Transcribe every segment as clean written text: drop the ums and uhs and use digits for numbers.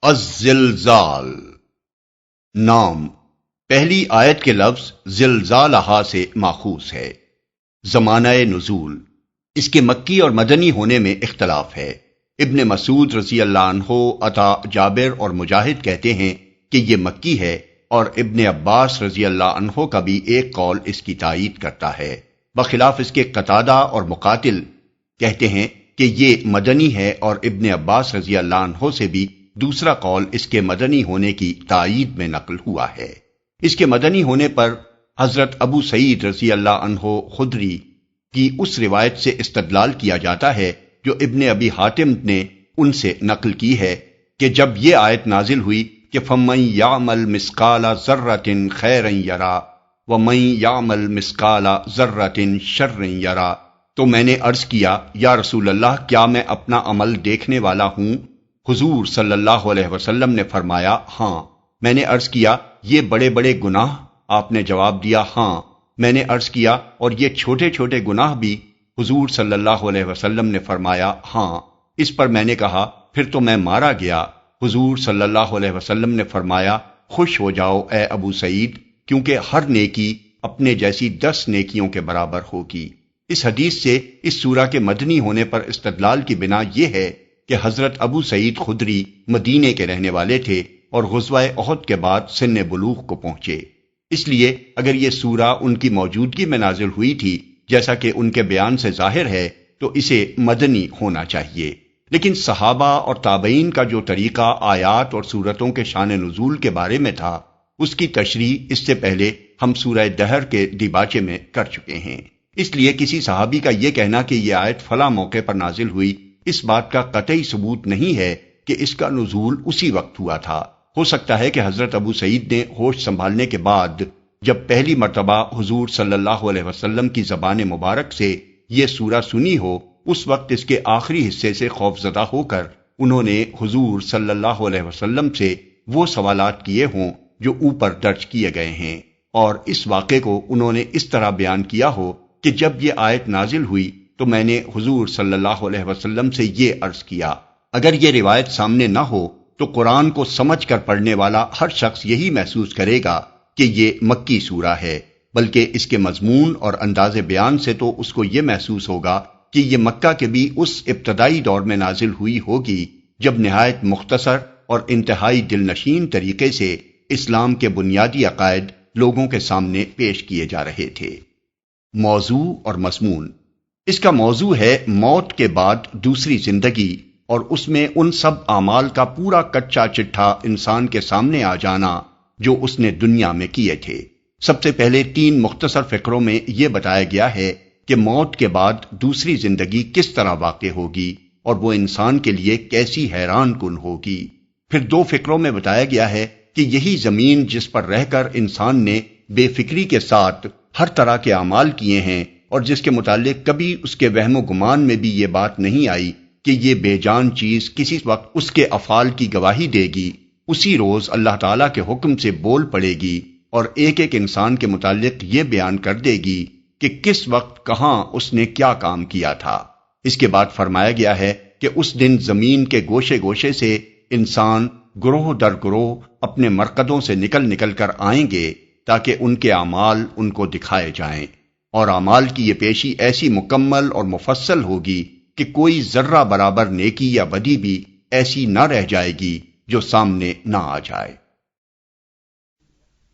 الزلزال نام پہلی آیت کے لفظ زلزالہا سے ماخوذ ہے۔ زمانہ نزول اس کے مکی اور مدنی ہونے میں اختلاف ہے۔ ابن مسعود رضی اللہ عنہ، عطا، جابر اور مجاہد کہتے ہیں کہ یہ مکی ہے، اور ابن عباس رضی اللہ عنہ کا بھی ایک قول اس کی تائید کرتا ہے۔ بخلاف اس کے قتادہ اور مقاتل کہتے ہیں کہ یہ مدنی ہے، اور ابن عباس رضی اللہ عنہ سے بھی دوسرا قول اس کے مدنی ہونے کی تائید میں نقل ہوا ہے۔ اس کے مدنی ہونے پر حضرت ابو سعید رضی اللہ عنہ خدری کی اس روایت سے استدلال کیا جاتا ہے جو ابن ابی حاتم نے ان سے نقل کی ہے کہ جب یہ آیت نازل ہوئی کہ فَمَن يَعْمَلْ مِثْقَالَ ذَرَّةٍ خَيْرًا يَرَى وَمَن يَعْمَلْ مِثْقَالَ ذَرَّةٍ شَرًّا يَرَى، تو میں نے عرض کیا یا رسول اللہ، کیا میں اپنا عمل دیکھنے والا ہوں؟ حضور صلی اللہ علیہ وسلم نے فرمایا ہاں۔ میں نے عرض کیا یہ بڑے بڑے گناہ؟ آپ نے جواب دیا ہاں۔ میں نے عرض کیا اور یہ چھوٹے چھوٹے گناہ بھی؟ حضور صلی اللہ علیہ وسلم نے فرمایا ہاں۔ اس پر میں نے کہا پھر تو میں مارا گیا۔ حضور صلی اللہ علیہ وسلم نے فرمایا خوش ہو جاؤ اے ابو سعید، کیونکہ ہر نیکی اپنے جیسی 10 نیکیوں کے برابر ہوگی۔ اس حدیث سے اس سورہ کے مدنی ہونے پر استدلال کی بنا یہ ہے کہ حضرت ابو سعید خدری مدینے کے رہنے والے تھے اور غزوہ احد کے بعد سن بلوغ کو پہنچے۔ اس لیے اگر یہ سورہ ان کی موجودگی میں نازل ہوئی تھی جیسا کہ ان کے بیان سے ظاہر ہے تو اسے مدنی ہونا چاہیے، لیکن صحابہ اور تابعین کا جو طریقہ آیات اور سورتوں کے شان نزول کے بارے میں تھا اس کی تشریح اس سے پہلے ہم سورہ دہر کے دیباچے میں کر چکے ہیں۔ اس لیے کسی صحابی کا یہ کہنا کہ یہ آیت فلاں موقع پر نازل ہوئی اس بات کا قطعی ثبوت نہیں ہے کہ اس کا نزول اسی وقت ہوا تھا۔ ہو سکتا ہے کہ حضرت ابو سعید نے ہوش سنبھالنے کے بعد جب پہلی مرتبہ حضور صلی اللہ علیہ وسلم کی زبان مبارک سے یہ سورہ سنی ہو، اس وقت اس کے آخری حصے سے خوف زدہ ہو کر انہوں نے حضور صلی اللہ علیہ وسلم سے وہ سوالات کیے ہوں جو اوپر درج کیے گئے ہیں، اور اس واقعے کو انہوں نے اس طرح بیان کیا ہو کہ جب یہ آیت نازل ہوئی تو میں نے حضور صلی اللہ علیہ وسلم سے یہ عرض کیا۔ اگر یہ روایت سامنے نہ ہو تو قرآن کو سمجھ کر پڑھنے والا ہر شخص یہی محسوس کرے گا کہ یہ مکی سورہ ہے، بلکہ اس کے مضمون اور انداز بیان سے تو اس کو یہ محسوس ہوگا کہ یہ مکہ کے بھی اس ابتدائی دور میں نازل ہوئی ہوگی جب نہایت مختصر اور انتہائی دلنشین طریقے سے اسلام کے بنیادی عقائد لوگوں کے سامنے پیش کیے جا رہے تھے۔ موضوع اور مضمون اس کا موضوع ہے موت کے بعد دوسری زندگی، اور اس میں ان سب اعمال کا پورا کچا چٹھا انسان کے سامنے آ جانا جو اس نے دنیا میں کیے تھے۔ سب سے پہلے 3 مختصر فقروں میں یہ بتایا گیا ہے کہ موت کے بعد دوسری زندگی کس طرح واقع ہوگی اور وہ انسان کے لیے کیسی حیران کن ہوگی۔ پھر 2 فقروں میں بتایا گیا ہے کہ یہی زمین جس پر رہ کر انسان نے بے فکری کے ساتھ ہر طرح کے اعمال کیے ہیں اور جس کے متعلق کبھی اس کے وہم و گمان میں بھی یہ بات نہیں آئی کہ یہ بے جان چیز کسی وقت اس کے افعال کی گواہی دے گی، اسی روز اللہ تعالیٰ کے حکم سے بول پڑے گی اور ایک ایک انسان کے متعلق یہ بیان کر دے گی کہ کس وقت کہاں اس نے کیا کام کیا تھا۔ اس کے بعد فرمایا گیا ہے کہ اس دن زمین کے گوشے گوشے سے انسان گروہ در گروہ اپنے مرقدوں سے نکل نکل کر آئیں گے تاکہ ان کے اعمال ان کو دکھائے جائیں، اور اعمال کی یہ پیشی ایسی مکمل اور مفصل ہوگی کہ کوئی ذرہ برابر نیکی یا بدی بھی ایسی نہ رہ جائے گی جو سامنے نہ آ جائے۔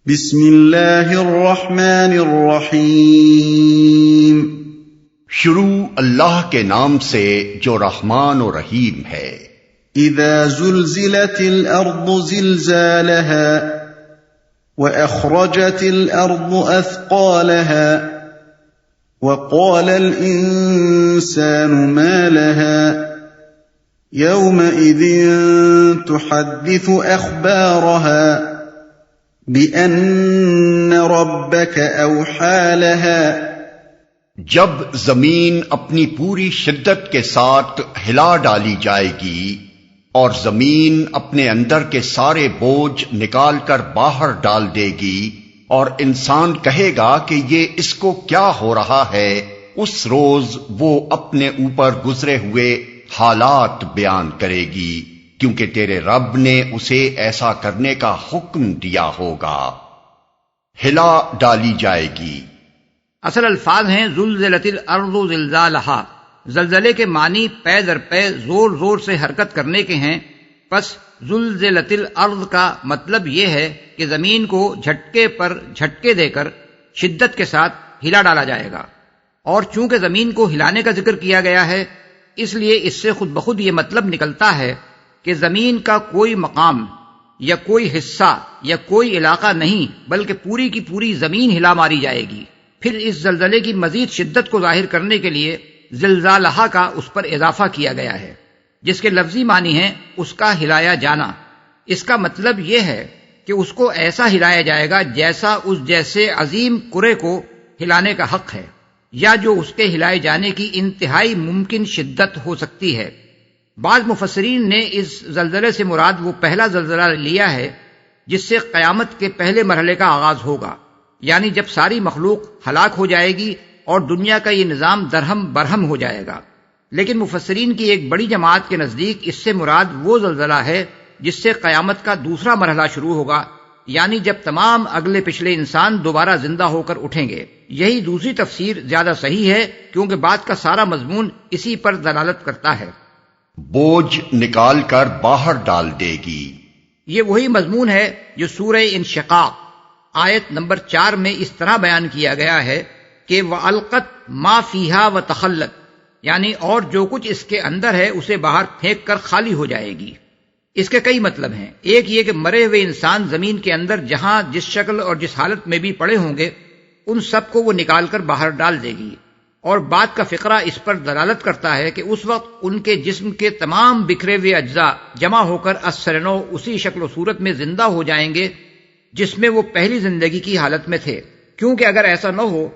بسم اللہ الرحمن الرحیم۔ شروع اللہ کے نام سے جو رحمان و رحیم ہے۔ اذا زلزلت الارض زلزالها واخرجت الارض اثقالها وقال الانسان ما لها يومئذ تحدث اخبارها بأن ربك اوحى لها۔ جب زمین اپنی پوری شدت کے ساتھ ہلا ڈالی جائے گی اور زمین اپنے اندر کے سارے بوجھ نکال کر باہر ڈال دے گی اور انسان کہے گا کہ یہ اس کو کیا ہو رہا ہے، اس روز وہ اپنے اوپر گزرے ہوئے حالات بیان کرے گی کیونکہ تیرے رب نے اسے ایسا کرنے کا حکم دیا ہوگا۔ ہلا ڈالی جائے گی۔ اصل الفاظ ہیں زلزلت الارض زلزالہا۔ زلزلے کے معنی پے در پے زور زور سے حرکت کرنے کے ہیں، پس زلزلت الارض کا مطلب یہ ہے کہ زمین کو جھٹکے پر جھٹکے دے کر شدت کے ساتھ ہلا ڈالا جائے گا۔ اور چونکہ زمین کو ہلانے کا ذکر کیا گیا ہے، اس لیے اس سے خود بخود یہ مطلب نکلتا ہے کہ زمین کا کوئی مقام یا کوئی حصہ یا کوئی علاقہ نہیں، بلکہ پوری کی پوری زمین ہلا ماری جائے گی۔ پھر اس زلزلے کی مزید شدت کو ظاہر کرنے کے لیے زلزالہا کا اس پر اضافہ کیا گیا ہے، جس کے لفظی معنی ہیں اس کا ہلایا جانا۔ اس کا مطلب یہ ہے کہ اس کو ایسا ہلایا جائے گا جیسا اس جیسے عظیم کرے کو ہلانے کا حق ہے، یا جو اس کے ہلائے جانے کی انتہائی ممکن شدت ہو سکتی ہے۔ بعض مفسرین نے اس زلزلے سے مراد وہ پہلا زلزلہ لیا ہے جس سے قیامت کے پہلے مرحلے کا آغاز ہوگا، یعنی جب ساری مخلوق ہلاک ہو جائے گی اور دنیا کا یہ نظام درہم برہم ہو جائے گا۔ لیکن مفسرین کی ایک بڑی جماعت کے نزدیک اس سے مراد وہ زلزلہ ہے جس سے قیامت کا دوسرا مرحلہ شروع ہوگا، یعنی جب تمام اگلے پچھلے انسان دوبارہ زندہ ہو کر اٹھیں گے۔ یہی دوسری تفسیر زیادہ صحیح ہے، کیونکہ بات کا سارا مضمون اسی پر دلالت کرتا ہے۔ بوجھ نکال کر باہر ڈال دے گی۔ یہ وہی مضمون ہے جو سورہ انشقاق آیت نمبر 4 میں اس طرح بیان کیا گیا ہے کہ وَأَلْقَتْ مَا فِيهَا وَتَخَلَّتْ، یعنی اور جو کچھ اس کے اندر ہے اسے باہر پھینک کر خالی ہو جائے گی۔ اس کے کئی مطلب ہیں۔ ایک یہ کہ مرے ہوئے انسان زمین کے اندر جہاں جس شکل اور جس حالت میں بھی پڑے ہوں گے ان سب کو وہ نکال کر باہر ڈال دے گی، اور بات کا فقرہ اس پر دلالت کرتا ہے کہ اس وقت ان کے جسم کے تمام بکھرے ہوئے اجزاء جمع ہو کر اثرنو اسی شکل و صورت میں زندہ ہو جائیں گے جس میں وہ پہلی زندگی کی حالت میں تھے، کیونکہ اگر ایسا نہ ہو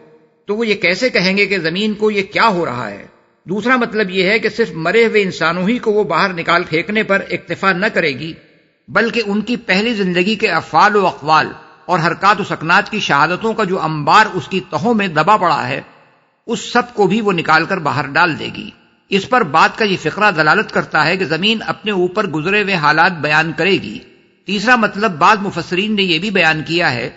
تو وہ یہ کیسے کہیں گے کہ زمین کو یہ کیا ہو رہا ہے۔ دوسرا مطلب یہ ہے کہ صرف مرے ہوئے انسانوں ہی کو وہ باہر نکال پھینکنے پر اکتفا نہ کرے گی، بلکہ ان کی پہلی زندگی کے افعال و اقوال اور حرکات و سکنات کی شہادتوں کا جو انبار اس کی تہوں میں دبا پڑا ہے اس سب کو بھی وہ نکال کر باہر ڈال دے گی۔ اس پر بات کا یہ فقرہ دلالت کرتا ہے کہ زمین اپنے اوپر گزرے ہوئے حالات بیان کرے گی۔ تیسرا مطلب بعض مفسرین نے یہ بھی بیان کیا ہے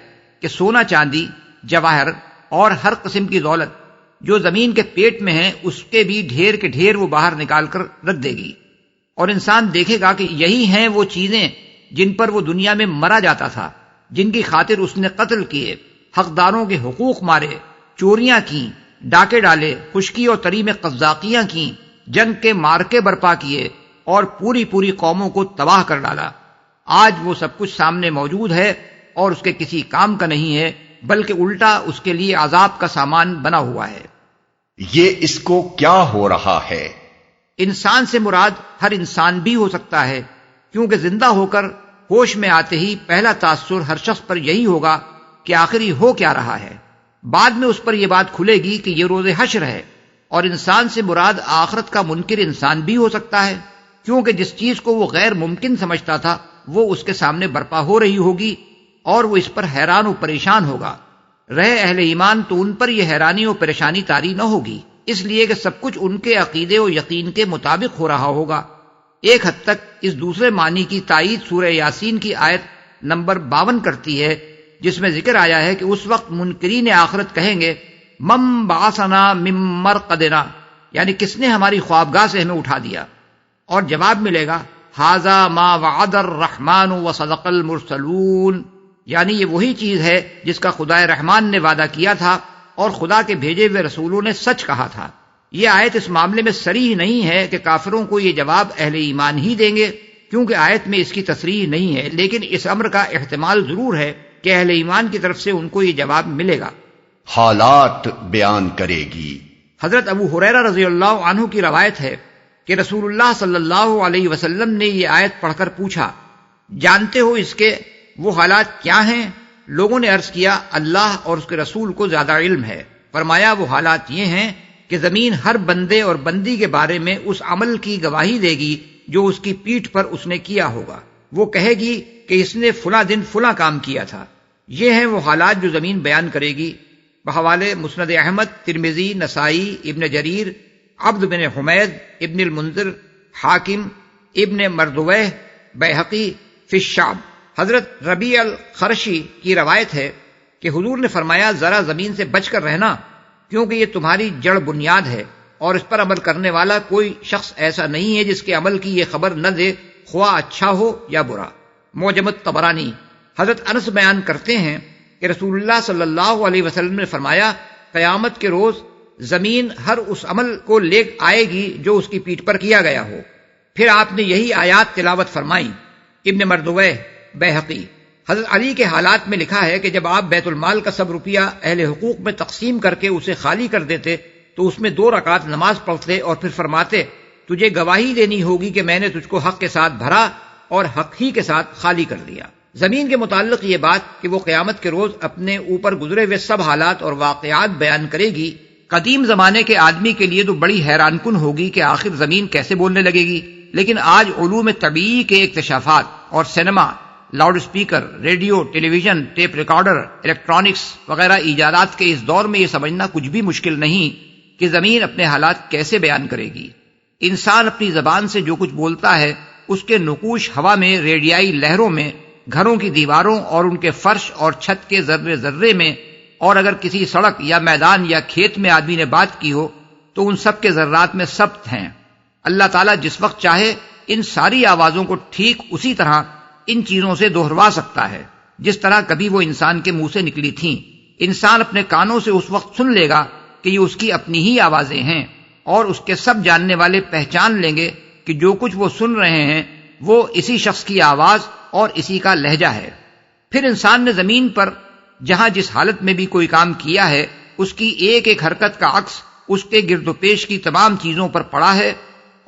کہ سونا چاندی، جواہر اور ہر قسم کی دولت جو زمین کے پیٹ میں ہیں اس کے بھی ڈھیر کے ڈھیر وہ باہر نکال کر رکھ دے گی، اور انسان دیکھے گا کہ یہی ہیں وہ چیزیں جن پر وہ دنیا میں مرا جاتا تھا، جن کی خاطر اس نے قتل کیے، حقداروں کے حقوق مارے، چوریاں کیں، ڈاکے ڈالے، خشکی اور تری میں قزاقیاں کیں، جنگ کے مارکے برپا کیے اور پوری پوری قوموں کو تباہ کر ڈالا۔ آج وہ سب کچھ سامنے موجود ہے اور اس کے کسی کام کا نہیں ہے، بلکہ الٹا اس کے لیے عذاب کا سامان بنا ہوا ہے۔ یہ اس کو کیا ہو رہا ہے؟ انسان سے مراد ہر انسان بھی ہو سکتا ہے، کیونکہ زندہ ہو کر ہوش میں آتے ہی پہلا تاثر ہر شخص پر یہی ہوگا کہ آخر یہ ہو کیا رہا ہے۔ بعد میں اس پر یہ بات کھلے گی کہ یہ روز حشر ہے، اور انسان سے مراد آخرت کا منکر انسان بھی ہو سکتا ہے، کیونکہ جس چیز کو وہ غیر ممکن سمجھتا تھا وہ اس کے سامنے برپا ہو رہی ہوگی اور وہ اس پر حیران و پریشان ہوگا۔ رہے اہل ایمان تو ان پر یہ حیرانی و پریشانی طاری نہ ہوگی، اس لیے کہ سب کچھ ان کے عقیدے و یقین کے مطابق ہو رہا ہوگا۔ ایک حد تک اس دوسرے معنی کی تائید سورہ یاسین کی آیت نمبر 52 کرتی ہے، جس میں ذکر آیا ہے کہ اس وقت منکرین آخرت کہیں گے مم بعثنا من مرقدنا، یعنی کس نے ہماری خوابگاہ سے ہمیں اٹھا دیا، اور جواب ملے گا ھذا ما وعد الرحمن وصدق المرسلون، یعنی یہ وہی چیز ہے جس کا خدائے رحمان نے وعدہ کیا تھا اور خدا کے بھیجے ہوئے رسولوں نے سچ کہا تھا۔ یہ آیت اس معاملے میں صریح نہیں ہے کہ کافروں کو یہ جواب اہل ایمان ہی دیں گے، کیونکہ آیت میں اس کی تصریح نہیں ہے، لیکن اس امر کا احتمال ضرور ہے کہ اہل ایمان کی طرف سے ان کو یہ جواب ملے گا۔ حالات بیان کرے گی۔ حضرت ابو ہریرہ رضی اللہ عنہ کی روایت ہے کہ رسول اللہ صلی اللہ علیہ وسلم نے یہ آیت پڑھ کر پوچھا، جانتے ہو اس کے وہ حالات کیا ہیں؟ لوگوں نے عرض کیا اللہ اور اس کے رسول کو زیادہ علم ہے۔ فرمایا وہ حالات یہ ہیں کہ زمین ہر بندے اور بندی کے بارے میں اس عمل کی گواہی دے گی جو اس کی پیٹھ پر اس نے کیا ہوگا۔ وہ کہے گی کہ اس نے فلاں دن فلاں کام کیا تھا۔ یہ ہیں وہ حالات جو زمین بیان کرے گی۔ بحوالے مسند احمد، ترمذی، نسائی، ابن جریر، عبد بن حمید، ابن المنذر، حاکم ابن مردویہ بیہقی فی الشعب۔ حضرت ربیع الخرشی کی روایت ہے کہ حضور نے فرمایا ذرا زمین سے بچ کر رہنا، کیونکہ یہ تمہاری جڑ بنیاد ہے اور اس پر عمل کرنے والا کوئی شخص ایسا نہیں ہے جس کے عمل کی یہ خبر نہ دے، خواہ اچھا ہو یا برا۔ معجم الطبرانی۔ حضرت انس بیان کرتے ہیں کہ رسول اللہ صلی اللہ علیہ وسلم نے فرمایا قیامت کے روز زمین ہر اس عمل کو لے آئے گی جو اس کی پیٹھ پر کیا گیا ہو۔ پھر آپ نے یہی آیات تلاوت فرمائی۔ ابن مردویہ بیہقی۔ حضرت علی کے حالات میں لکھا ہے کہ جب آپ بیت المال کا سب روپیہ اہل حقوق میں تقسیم کر کے اسے خالی کر دیتے تو اس میں 2 رکعت نماز پڑھتے اور پھر فرماتے تجھے گواہی دینی ہوگی کہ میں نے تجھ کو حق کے ساتھ بھرا اور حق ہی کے ساتھ خالی کر دیا۔ زمین کے متعلق یہ بات کہ وہ قیامت کے روز اپنے اوپر گزرے ہوئے سب حالات اور واقعات بیان کرے گی، قدیم زمانے کے آدمی کے لیے تو بڑی حیران کن ہوگی کہ آخر زمین کیسے بولنے لگے گی۔ لیکن آج علوم طبیعی کے اکتشافات اور سینما، لاؤڈ اسپیکر، ریڈیو، ٹیلی ویژن، ٹیپ ریکارڈر، الیکٹرانکس وغیرہ ایجادات کے اس دور میں یہ سمجھنا کچھ بھی مشکل نہیں کہ زمین اپنے حالات کیسے بیان کرے گی۔ انسان اپنی زبان سے جو کچھ بولتا ہے اس کے نقوش ہوا میں، ریڈیائی لہروں میں، گھروں کی دیواروں اور ان کے فرش اور چھت کے ذرے ذرے میں، اور اگر کسی سڑک یا میدان یا کھیت میں آدمی نے بات کی ہو تو ان سب کے ذرات میں ثبت ہیں۔ اللہ تعالیٰ جس وقت چاہے ان ساری آوازوں کو ٹھیک اسی طرح ان چیزوں سے دوہروا سکتا ہے جس طرح کبھی وہ انسان کے منہ سے نکلی تھیں۔ انسان اپنے کانوں سے اس وقت سن لے گا کہ یہ اس کی اپنی ہی آوازیں ہیں، اور اس کے سب جاننے والے پہچان لیں گے کہ جو کچھ وہ سن رہے ہیں وہ اسی شخص کی آواز اور اسی کا لہجہ ہے۔ پھر انسان نے زمین پر جہاں جس حالت میں بھی کوئی کام کیا ہے اس کی ایک ایک حرکت کا عکس اس کے گرد و پیش کی تمام چیزوں پر پڑا ہے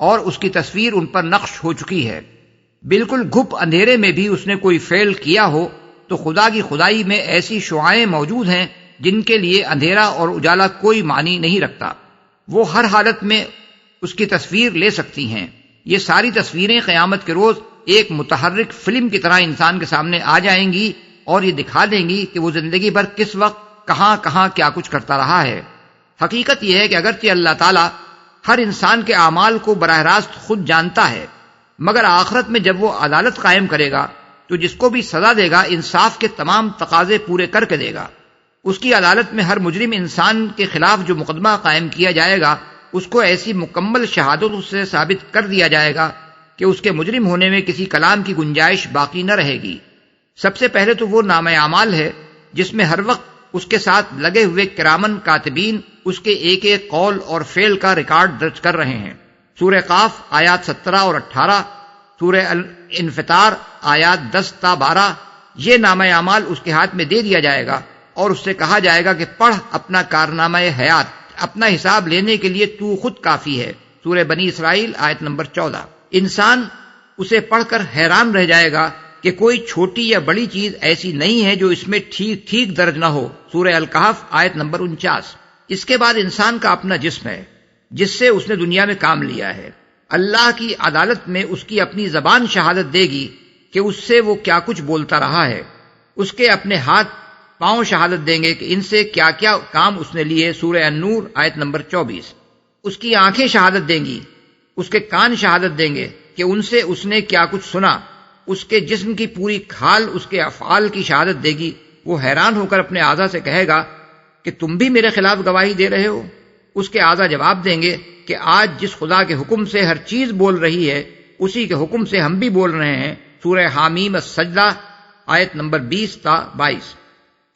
اور اس کی تصویر ان پر نقش ہو چکی ہے۔ بالکل گھپ اندھیرے میں بھی اس نے کوئی فعل کیا ہو تو خدا کی خدائی میں ایسی شعائیں موجود ہیں جن کے لیے اندھیرا اور اجالا کوئی معنی نہیں رکھتا، وہ ہر حالت میں اس کی تصویر لے سکتی ہیں۔ یہ ساری تصویریں قیامت کے روز ایک متحرک فلم کی طرح انسان کے سامنے آ جائیں گی اور یہ دکھا دیں گی کہ وہ زندگی بھر کس وقت کہاں کہاں کیا کچھ کرتا رہا ہے۔ حقیقت یہ ہے کہ اگرچہ اللہ تعالیٰ ہر انسان کے اعمال کو براہ راست خود جانتا ہے، مگر آخرت میں جب وہ عدالت قائم کرے گا تو جس کو بھی سزا دے گا انصاف کے تمام تقاضے پورے کر کے دے گا۔ اس کی عدالت میں ہر مجرم انسان کے خلاف جو مقدمہ قائم کیا جائے گا اس کو ایسی مکمل شہادت سے ثابت کر دیا جائے گا کہ اس کے مجرم ہونے میں کسی کلام کی گنجائش باقی نہ رہے گی۔ سب سے پہلے تو وہ نامہ اعمال ہے جس میں ہر وقت اس کے ساتھ لگے ہوئے کرامن کاتبین اس کے ایک ایک قول اور فعل کا ریکارڈ درج کر رہے ہیں۔ سورہ قاف آیات 17 اور 18، سورہ الانفطار آیات 10 تا 12، یہ نامہ اعمال اس کے ہاتھ میں دے دیا جائے گا اور اس سے کہا جائے گا کہ پڑھ اپنا کارنامہ حیات، اپنا حساب لینے کے لیے تو خود کافی ہے۔ سورہ بنی اسرائیل آیت نمبر 14۔ انسان اسے پڑھ کر حیران رہ جائے گا کہ کوئی چھوٹی یا بڑی چیز ایسی نہیں ہے جو اس میں ٹھیک ٹھیک درج نہ ہو۔ سورہ الکہف آیت نمبر 49۔ اس کے بعد انسان کا اپنا جسم ہے جس سے اس نے دنیا میں کام لیا ہے۔ اللہ کی عدالت میں اس کی اپنی زبان شہادت دے گی کہ اس سے وہ کیا کچھ بولتا رہا ہے۔ اس کے اپنے ہاتھ پاؤں شہادت دیں گے کہ ان سے کیا کیا کام اس نے لیے۔ سورہ النور آیت نمبر 24۔ اس کی آنکھیں شہادت دیں گی، اس کے کان شہادت دیں گے کہ ان سے اس نے کیا کچھ سنا۔ اس کے جسم کی پوری کھال اس کے افعال کی شہادت دے گی۔ وہ حیران ہو کر اپنے اعضاء سے کہے گا کہ تم بھی میرے خلاف گواہی دے رہے ہو۔ اس کے اعضاء جواب دیں گے کہ آج جس خدا کے حکم سے ہر چیز بول رہی ہے اسی کے حکم سے ہم بھی بول رہے ہیں۔ سورہ حامیم السجدہ آیت نمبر 20 تا 22۔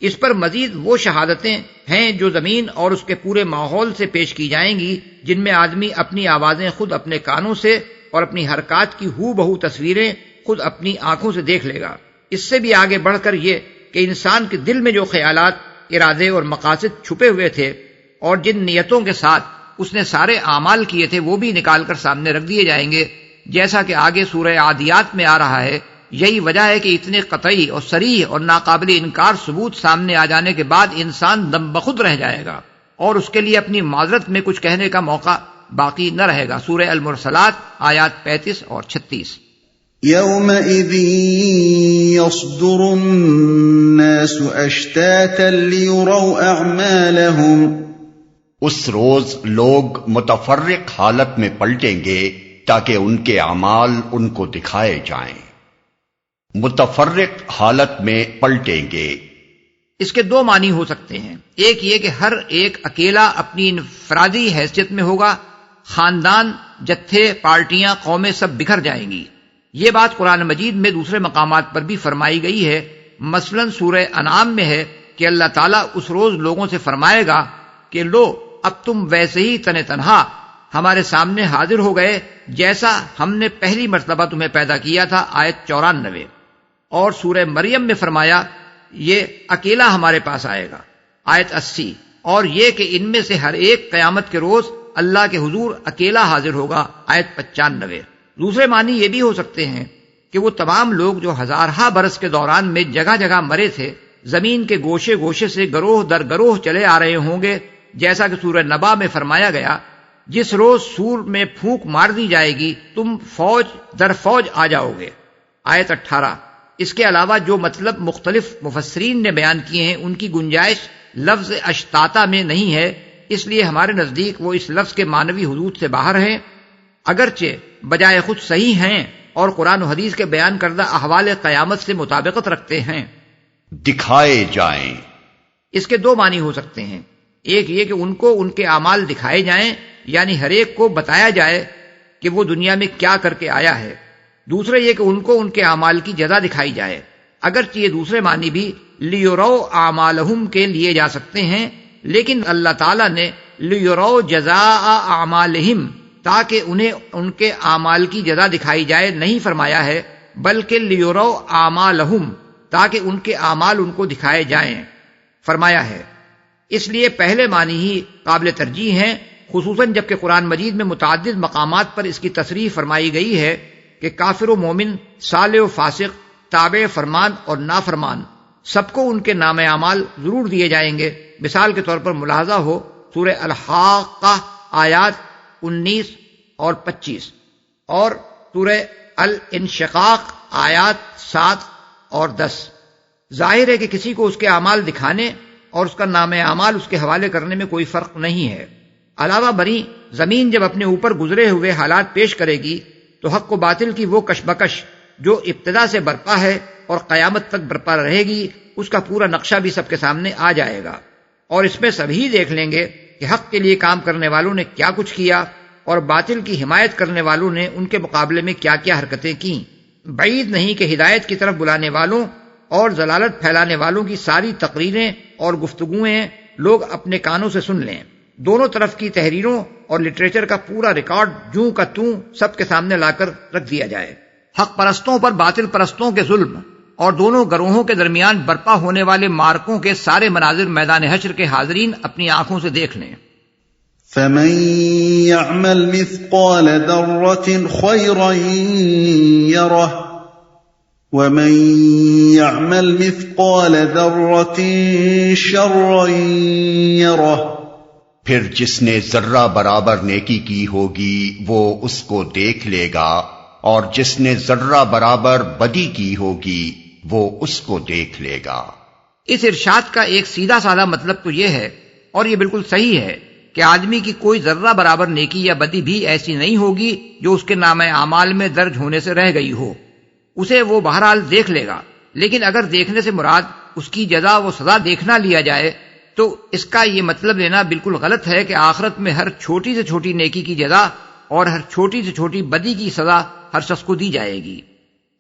اس پر مزید وہ شہادتیں ہیں جو زمین اور اس کے پورے ماحول سے پیش کی جائیں گی، جن میں آدمی اپنی آوازیں خود اپنے کانوں سے اور اپنی حرکات کی ہو بہو تصویریں خود اپنی آنکھوں سے دیکھ لے گا۔ اس سے بھی آگے بڑھ کر یہ کہ انسان کے دل میں جو خیالات، ارادے اور مقاصد چھپے ہوئے تھے اور جن نیتوں کے ساتھ اس نے سارے اعمال کیے تھے وہ بھی نکال کر سامنے رکھ دیے جائیں گے، جیسا کہ آگے سورہ عادیات میں آ رہا ہے۔ یہی وجہ ہے کہ اتنے قطعی اور صریح اور ناقابل انکار ثبوت سامنے آ جانے کے بعد انسان دم بخود رہ جائے گا اور اس کے لیے اپنی معذرت میں کچھ کہنے کا موقع باقی نہ رہے گا۔ سورہ المرسلات آیات 35 اور 36۔ يَوْمَئِذٍ يَصْدُرُ النَّاسُ أَشْتَاتًا لِيُرَوْا أَعْمَالَهُمْ۔ اس روز لوگ متفرق حالت میں پلٹیں گے تاکہ ان کے اعمال ان کو دکھائے جائیں، متفرق حالت میں پلٹیں گے۔ اس کے دو معنی ہو سکتے ہیں، ایک یہ کہ ہر ایک اکیلا اپنی انفرادی حیثیت میں ہوگا، خاندان، جتھے، پارٹیاں، قومیں سب بکھر جائیں گی۔ یہ بات قرآن مجید میں دوسرے مقامات پر بھی فرمائی گئی ہے، مثلا سورہ انعام میں ہے کہ اللہ تعالیٰ اس روز لوگوں سے فرمائے گا کہ لو اب تم ویسے ہی تنہا ہمارے سامنے حاضر ہو گئے جیسا ہم نے پہلی مرتبہ تمہیں پیدا کیا تھا، آیت 94۔ اور سورہ مریم میں فرمایا یہ اکیلا ہمارے پاس آئے گا، آیت 80۔ اور یہ کہ ان میں سے ہر ایک قیامت کے روز اللہ کے حضور اکیلا حاضر ہوگا، آیت 95۔ دوسرے معنی یہ بھی ہو سکتے ہیں کہ وہ تمام لوگ جو ہزارہا برس کے دوران میں جگہ جگہ مرے تھے، زمین کے گوشے گوشے سے گروہ در گروہ چلے آ رہے ہوں گے، جیسا کہ سورہ نبا میں فرمایا گیا جس روز سور میں پھونک مار دی جائے گی تم فوج در فوج آ جاؤ گے، آیت 18۔ اس کے علاوہ جو مطلب مختلف مفسرین نے بیان کیے ہیں ان کی گنجائش لفظ اشتاتا میں نہیں ہے، اس لیے ہمارے نزدیک وہ اس لفظ کے معنوی حدود سے باہر ہیں، اگرچہ بجائے خود صحیح ہیں اور قرآن و حدیث کے بیان کردہ احوال قیامت سے مطابقت رکھتے ہیں۔ دکھائے جائیں، اس کے دو معنی ہو سکتے ہیں، ایک یہ کہ ان کو ان کے اعمال دکھائے جائیں، یعنی ہر ایک کو بتایا جائے کہ وہ دنیا میں کیا کر کے آیا ہے، دوسرے یہ کہ ان کو ان کے اعمال کی جزا دکھائی جائے، اگرچہ یہ دوسرے معنی بھی لیرو اعمالہم کے لیے جا سکتے ہیں، لیکن اللہ تعالیٰ نے لیرو جزاء اعمالہم تاکہ انہیں ان کے اعمال کی جزا دکھائی جائے نہیں فرمایا ہے، بلکہ لیرو اعمالہم تاکہ ان کے اعمال ان کو دکھائے جائیں فرمایا ہے۔ اس لیے پہلے معنی ہی قابل ترجیح ہیں، خصوصاً جبکہ قرآن مجید میں متعدد مقامات پر اس کی تصریح فرمائی گئی ہے کہ کافر و مومن، صالح و فاسق، تابع فرمان اور نافرمان سب کو ان کے نام اعمال ضرور دیے جائیں گے۔ مثال کے طور پر ملاحظہ ہو سورہ الحاقہ آیات 19 اور 25 اور سورہ الانشقاق آیات 7 اور 10۔ ظاہر ہے کہ کسی کو اس کے اعمال دکھانے اور اس کا نام اعمال اس کے حوالے کرنے میں کوئی فرق نہیں ہے۔ علاوہ بری زمین جب اپنے اوپر گزرے ہوئے حالات پیش کرے گی تو حق و باطل کی وہ کشمکش جو ابتدا سے برپا ہے اور قیامت تک برپا رہے گی، اس کا پورا نقشہ بھی سب کے سامنے آ جائے گا، اور اس میں سبھی دیکھ لیں گے کہ حق کے لیے کام کرنے والوں نے کیا کچھ کیا اور باطل کی حمایت کرنے والوں نے ان کے مقابلے میں کیا کیا حرکتیں کیں۔ بعید نہیں کہ ہدایت کی طرف بلانے والوں اور ضلالت پھیلانے والوں کی ساری تقریریں اور گفتگویں لوگ اپنے کانوں سے سن لیں۔ دونوں طرف کی تحریروں اور لٹریچر کا پورا ریکارڈ جوں کا توں سب کے سامنے لا کر رکھ دیا جائے۔ حق پرستوں پر باطل پرستوں کے ظلم اور دونوں گروہوں کے درمیان برپا ہونے والے مارکوں کے سارے مناظر میدان حشر کے حاضرین اپنی آنکھوں سے دیکھ لیں۔ فَمَن يَعْمَلْ مِثْقَالَ ذَرَّةٍ خَيْرًا يَرَهُ وَمَن يَعْمَلْ مِثْقَالَ ذَرَّةٍ شَرًّا يَرَهُ۔ پھر جس نے ذرہ برابر نیکی کی ہوگی وہ اس کو دیکھ لے گا، اور جس نے ذرہ برابر بدی کی ہوگی وہ اس کو دیکھ لے گا۔ اس ارشاد کا ایک سیدھا سادہ مطلب تو یہ ہے، اور یہ بالکل صحیح ہے، کہ آدمی کی کوئی ذرہ برابر نیکی یا بدی بھی ایسی نہیں ہوگی جو اس کے نام اعمال میں درج ہونے سے رہ گئی ہو، اسے وہ بہرحال دیکھ لے گا۔ لیکن اگر دیکھنے سے مراد اس کی جزا و سزا دیکھنا لیا جائے تو اس کا یہ مطلب لینا بالکل غلط ہے کہ آخرت میں ہر چھوٹی سے چھوٹی نیکی کی جزا اور ہر چھوٹی سے چھوٹی بدی کی سزا ہر شخص کو دی جائے گی،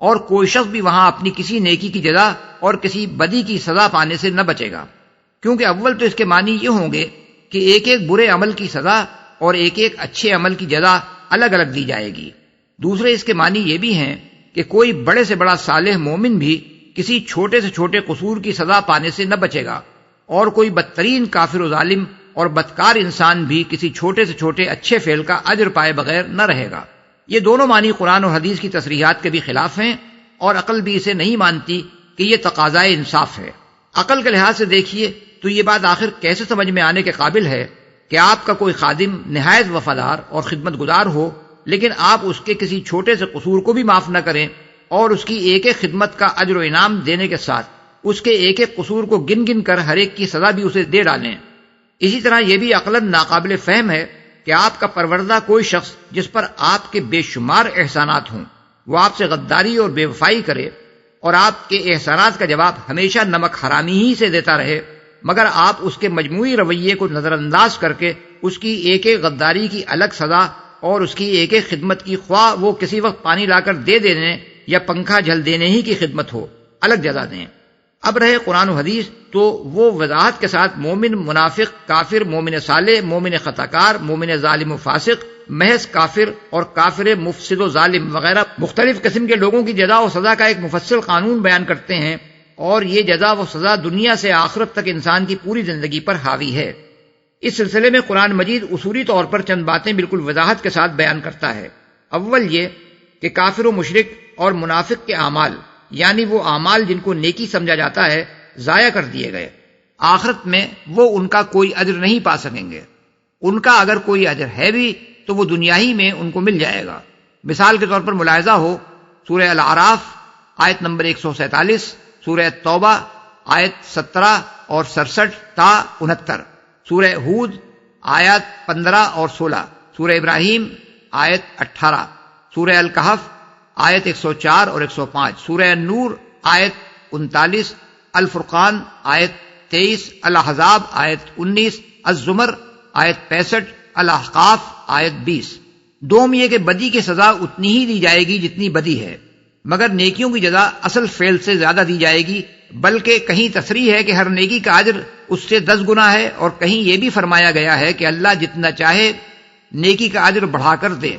اور کوئی شخص بھی وہاں اپنی کسی نیکی کی جزا اور کسی بدی کی سزا پانے سے نہ بچے گا، کیونکہ اول تو اس کے معنی یہ ہوں گے کہ ایک ایک برے عمل کی سزا اور ایک ایک اچھے عمل کی جزا الگ الگ دی جائے گی۔ دوسرے اس کے معنی یہ بھی ہیں کہ کوئی بڑے سے بڑا صالح مومن بھی کسی چھوٹے سے چھوٹے قصور کی سزا پانے سے نہ بچے گا، اور کوئی بدترین کافر و ظالم اور بدکار انسان بھی کسی چھوٹے سے چھوٹے اچھے فعل کا اجر پائے بغیر نہ رہے گا۔ یہ دونوں معنی قرآن اور حدیث کی تصریحات کے بھی خلاف ہیں، اور عقل بھی اسے نہیں مانتی کہ یہ تقاضائے انصاف ہے۔ عقل کے لحاظ سے دیکھیے تو یہ بات آخر کیسے سمجھ میں آنے کے قابل ہے کہ آپ کا کوئی خادم نہایت وفادار اور خدمت گزار ہو، لیکن آپ اس کے کسی چھوٹے سے قصور کو بھی معاف نہ کریں اور اس کی ایک ایک خدمت کا اجر و انعام دینے کے ساتھ اس کے ایک ایک قصور کو گن گن کر ہر ایک کی سزا بھی اسے دے ڈالیں۔ اسی طرح یہ بھی عقلاً ناقابل فہم ہے کہ کہ آپ کا پروردہ کوئی شخص جس پر آپ کے بے شمار احسانات ہوں وہ آپ سے غداری اور بے وفائی کرے اور آپ کے احسانات کا جواب ہمیشہ نمک حرامی ہی سے دیتا رہے، مگر آپ اس کے مجموعی رویے کو نظر انداز کر کے اس کی ایک ایک غداری کی الگ سزا اور اس کی ایک ایک خدمت کی، خواہ وہ کسی وقت پانی لا کر دے دینے یا پنکھا جھل دینے ہی کی خدمت ہو، الگ جزا دیں۔ اب رہے قرآن و حدیث، تو وہ وضاحت کے ساتھ مومن، منافق، کافر، مومن صالح، مومن خطاکار، مومن ظالم و فاسق، محض کافر اور کافر مفسد و ظالم وغیرہ مختلف قسم کے لوگوں کی جزا و سزا کا ایک مفصل قانون بیان کرتے ہیں، اور یہ جزا و سزا دنیا سے آخرت تک انسان کی پوری زندگی پر حاوی ہے۔ اس سلسلے میں قرآن مجید اصولی طور پر چند باتیں بالکل وضاحت کے ساتھ بیان کرتا ہے۔ اول یہ کہ کافر و مشرک اور منافق کے اعمال، یعنی وہ اعمال جن کو نیکی سمجھا جاتا ہے، ضائع کر دیے گئے، آخرت میں وہ ان کا کوئی اجر نہیں پا سکیں گے۔ ان کا اگر کوئی اجر ہے بھی تو وہ دنیا ہی میں ان کو مل جائے گا۔ مثال کے طور پر ملاحظہ ہو سورہ الاعراف آیت نمبر 147، سورہ توبہ آیت 17 اور 67 تا 69، سورہ ہود آیات 15 اور 16، سورہ ابراہیم آیت 18، سورہ الکہف آیت 104 اور 105، سورہ نور آیت 39، الفرقان آیت 23، الاحزاب آیت 19، الزمر آیت 65، الاحقاف آیت 20۔ دوم یہ کہ بدی کی سزا اتنی ہی دی جائے گی جتنی بدی ہے، مگر نیکیوں کی جزا اصل فعل سے زیادہ دی جائے گی، بلکہ کہیں تصریح ہے کہ ہر نیکی کا اجر اس سے 10 گنا ہے، اور کہیں یہ بھی فرمایا گیا ہے کہ اللہ جتنا چاہے نیکی کا اجر بڑھا کر دے۔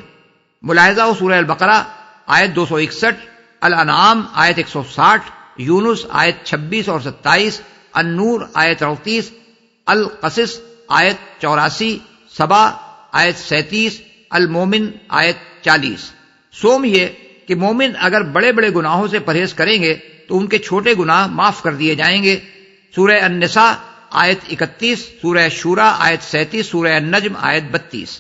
ملاحظہ ہو سورہ البقرہ آیت 261، الانعام آیت 160، یونس آیت 26 اور 27، النور آیت 38، القصص آیت 84، سبا آیت 37، المومن آیت 40۔ سوم یہ کہ مومن اگر بڑے بڑے گناہوں سے پرہیز کریں گے تو ان کے چھوٹے گناہ معاف کر دیے جائیں گے۔ سورہ النساء آیت 31، سورہ شورى آیت 37، سورہ النجم آیت 32۔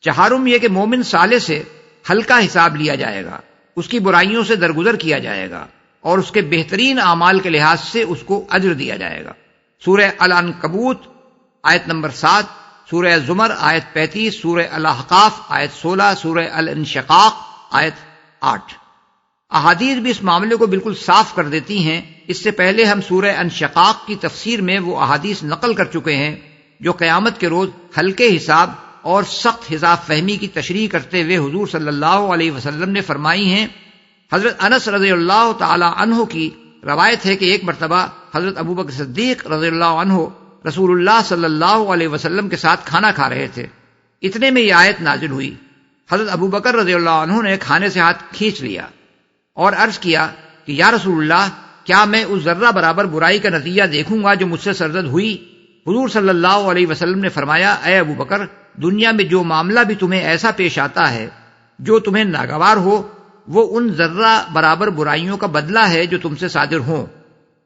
چہارم یہ کہ مومن صالح سے ہلکا حساب لیا جائے گا، اس کی برائیوں سے درگزر کیا جائے گا، اور اس کے بہترین اعمال کے لحاظ سے اس کو اجر دیا جائے گا۔ سورہ العنکبوت آیت نمبر 7، سورہ زمر آیت 35، سورہ الاحقاف آیت 16، سورہ الانشقاق آیت 8۔ احادیث بھی اس معاملے کو بالکل صاف کر دیتی ہیں۔ اس سے پہلے ہم سورہ انشقاق کی تفسیر میں وہ احادیث نقل کر چکے ہیں جو قیامت کے روز ہلکے حساب اور سخت حساب فہمی کی تشریح کرتے ہوئے حضور صلی اللہ علیہ وسلم نے فرمائی ہیں۔ حضرت انس رضی اللہ تعالی عنہ کی روایت ہے کہ ایک مرتبہ حضرت ابوبکر صدیق رضی اللہ عنہ رسول اللہ صلی اللہ علیہ وسلم کے ساتھ کھانا کھا رہے تھے، اتنے میں یہ آیت نازل ہوئی۔ حضرت ابوبکر رضی اللہ عنہ نے کھانے سے ہاتھ کھینچ لیا اور عرض کیا کہ یا رسول اللہ، کیا میں اس ذرہ برابر برائی کا نتیجہ دیکھوں گا جو مجھ سے سرزد ہوئی؟ حضور صلی اللہ علیہ وسلم نے فرمایا، اے ابوبکر، دنیا میں جو معاملہ بھی تمہیں ایسا پیش آتا ہے جو تمہیں ناگوار ہو، وہ ان ذرہ برابر برائیوں کا بدلہ ہے جو تم سے صادر ہوں،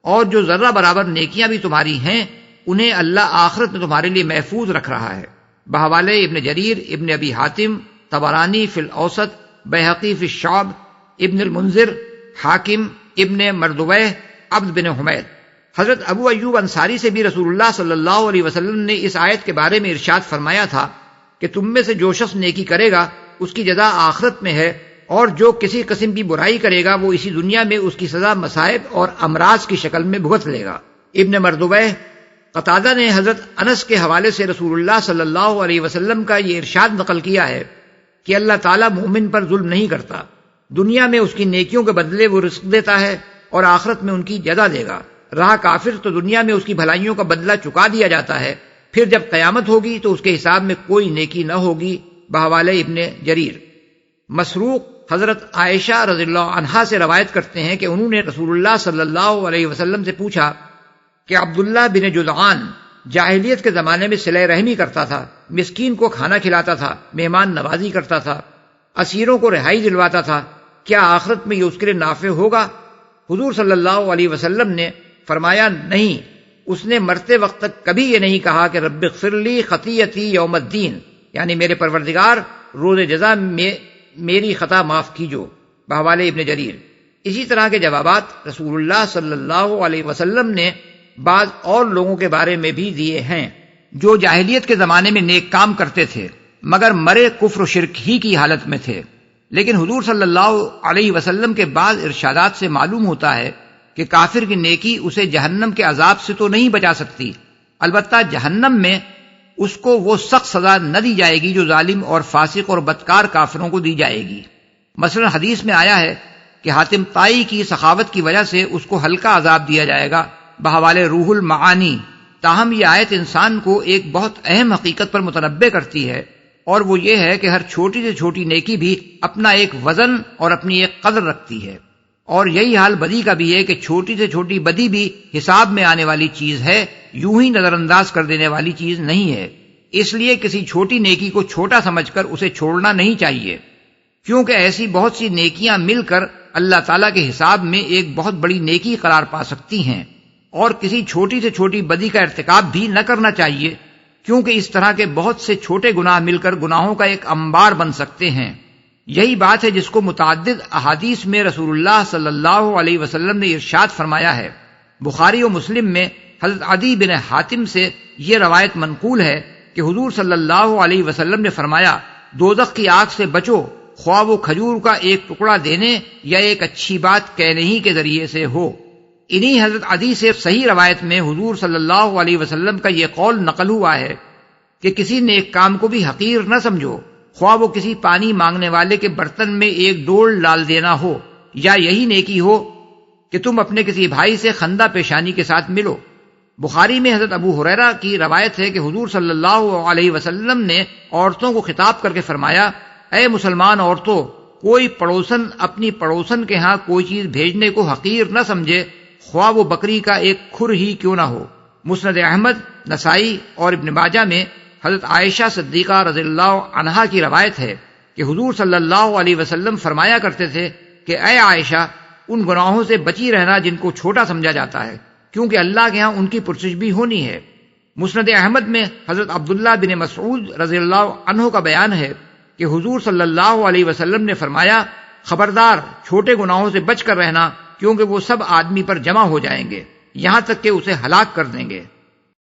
اور جو ذرہ برابر نیکیاں بھی تمہاری ہیں انہیں اللہ آخرت میں تمہارے لیے محفوظ رکھ رہا ہے۔ بحوالے ابن جریر، ابن ابی حاتم، طبرانی فی الاوسط، بیہقی فی الشعب، ابن المنذر، حاکم، ابن مردویہ، عبد بن حمید۔ حضرت ابو ایوب انصاری سے بھی رسول اللہ صلی اللہ علیہ وسلم نے اس آیت کے بارے میں ارشاد فرمایا تھا کہ تم میں سے جو شخص نیکی کرے گا اس کی جزا آخرت میں ہے، اور جو کسی قسم کی برائی کرے گا وہ اسی دنیا میں اس کی سزا مصائب اور امراض کی شکل میں بھگت لے گا۔ ابن مردویہ۔ قتادہ نے حضرت انس کے حوالے سے رسول اللہ صلی اللہ علیہ وسلم کا یہ ارشاد نقل کیا ہے کہ اللہ تعالیٰ مومن پر ظلم نہیں کرتا، دنیا میں اس کی نیکیوں کے بدلے وہ رزق دیتا ہے اور آخرت میں ان کی جزا دے گا۔ رہا کافر تو دنیا میں اس کی بھلائیوں کا بدلہ چکا دیا جاتا ہے، پھر جب قیامت ہوگی تو اس کے حساب میں کوئی نیکی نہ ہوگی۔ بحوالے ابن جریر۔ مسروق حضرت عائشہ رضی اللہ عنہا سے روایت کرتے ہیں کہ انہوں نے رسول اللہ صلی اللہ علیہ وسلم سے پوچھا کہ عبداللہ بن جدعان جاہلیت کے زمانے میں صلہ رحمی کرتا تھا، مسکین کو کھانا کھلاتا تھا، مہمان نوازی کرتا تھا، اسیروں کو رہائی دلواتا تھا، کیا آخرت میں یہ اس کے لیے نافع ہوگا؟ حضور صلی اللہ علیہ وسلم نے فرمایا، نہیں، اس نے مرتے وقت تک کبھی یہ نہیں کہا کہ رب اغفر لی خطیئتی یوم الدین، یعنی میرے پروردگار روز جزا میں میری خطا معاف کیجو۔ بحوالے ابن جریر۔ اسی طرح کے جوابات رسول اللہ صلی اللہ علیہ وسلم نے بعض اور لوگوں کے بارے میں بھی دیے ہیں جو جاہلیت کے زمانے میں نیک کام کرتے تھے، مگر مرے کفر و شرک ہی کی حالت میں تھے۔ لیکن حضور صلی اللہ علیہ وسلم کے بعض ارشادات سے معلوم ہوتا ہے کہ کافر کی نیکی اسے جہنم کے عذاب سے تو نہیں بچا سکتی، البتہ جہنم میں اس کو وہ سخت سزا نہ دی جائے گی جو ظالم اور فاسق اور بدکار کافروں کو دی جائے گی۔ مثلا حدیث میں آیا ہے کہ حاتم طائی کی سخاوت کی وجہ سے اس کو ہلکا عذاب دیا جائے گا بحوالے روح المعانی۔ تاہم یہ آیت انسان کو ایک بہت اہم حقیقت پر متنبہ کرتی ہے، اور وہ یہ ہے کہ ہر چھوٹی سے چھوٹی نیکی بھی اپنا ایک وزن اور اپنی ایک قدر رکھتی ہے، اور یہی حال بدی کا بھی ہے کہ چھوٹی سے چھوٹی بدی بھی حساب میں آنے والی چیز ہے، یوں ہی نظر انداز کر دینے والی چیز نہیں ہے۔ اس لیے کسی چھوٹی نیکی کو چھوٹا سمجھ کر اسے چھوڑنا نہیں چاہیے، کیونکہ ایسی بہت سی نیکیاں مل کر اللہ تعالیٰ کے حساب میں ایک بہت بڑی نیکی قرار پا سکتی ہیں، اور کسی چھوٹی سے چھوٹی بدی کا ارتکاب بھی نہ کرنا چاہیے، کیونکہ اس طرح کے بہت سے چھوٹے گناہ مل کر گناہوں کا ایک انبار بن سکتے ہیں۔ یہی بات ہے جس کو متعدد احادیث میں رسول اللہ صلی اللہ علیہ وسلم نے ارشاد فرمایا ہے۔ بخاری و مسلم میں حضرت عدی بن حاتم سے یہ روایت منقول ہے کہ حضور صلی اللہ علیہ وسلم نے فرمایا، دوزخ کی آگ سے بچو، خواہ وہ کھجور کا ایک ٹکڑا دینے یا ایک اچھی بات کہنے ہی کے ذریعے سے ہو۔ انہی حضرت عدی سے صحیح روایت میں حضور صلی اللہ علیہ وسلم کا یہ قول نقل ہوا ہے کہ کسی نیک کام کو بھی حقیر نہ سمجھو، خواہ وہ کسی پانی مانگنے والے کے برتن میں ایک ڈول ڈال دینا ہو، یا یہی نیکی ہو کہ تم اپنے کسی بھائی سے خندہ پیشانی کے ساتھ ملو۔ بخاری میں حضرت ابو ہریرہ کی روایت ہے کہ حضور صلی اللہ علیہ وسلم نے عورتوں کو خطاب کر کے فرمایا، اے مسلمان عورتوں، کوئی پڑوسن اپنی پڑوسن کے ہاں کوئی چیز بھیجنے کو حقیر نہ سمجھے، خواہ وہ بکری کا ایک کھر ہی کیوں نہ ہو۔ مسند احمد، نسائی اور ابن ماجہ میں حضرت عائشہ صدیقہ رضی اللہ عنہا کی روایت ہے کہ حضور صلی اللہ علیہ وسلم فرمایا کرتے تھے کہ اے عائشہ، ان گناہوں سے بچی رہنا جن کو چھوٹا سمجھا جاتا ہے، کیونکہ اللہ کے ہاں ان کی پرسش بھی ہونی ہے۔ مسند احمد میں حضرت عبداللہ بن مسعود رضی اللہ عنہ کا بیان ہے کہ حضور صلی اللہ علیہ وسلم نے فرمایا، خبردار، چھوٹے گناہوں سے بچ کر رہنا، کیونکہ وہ سب آدمی پر جمع ہو جائیں گے، یہاں تک کہ اسے ہلاک کر دیں گے۔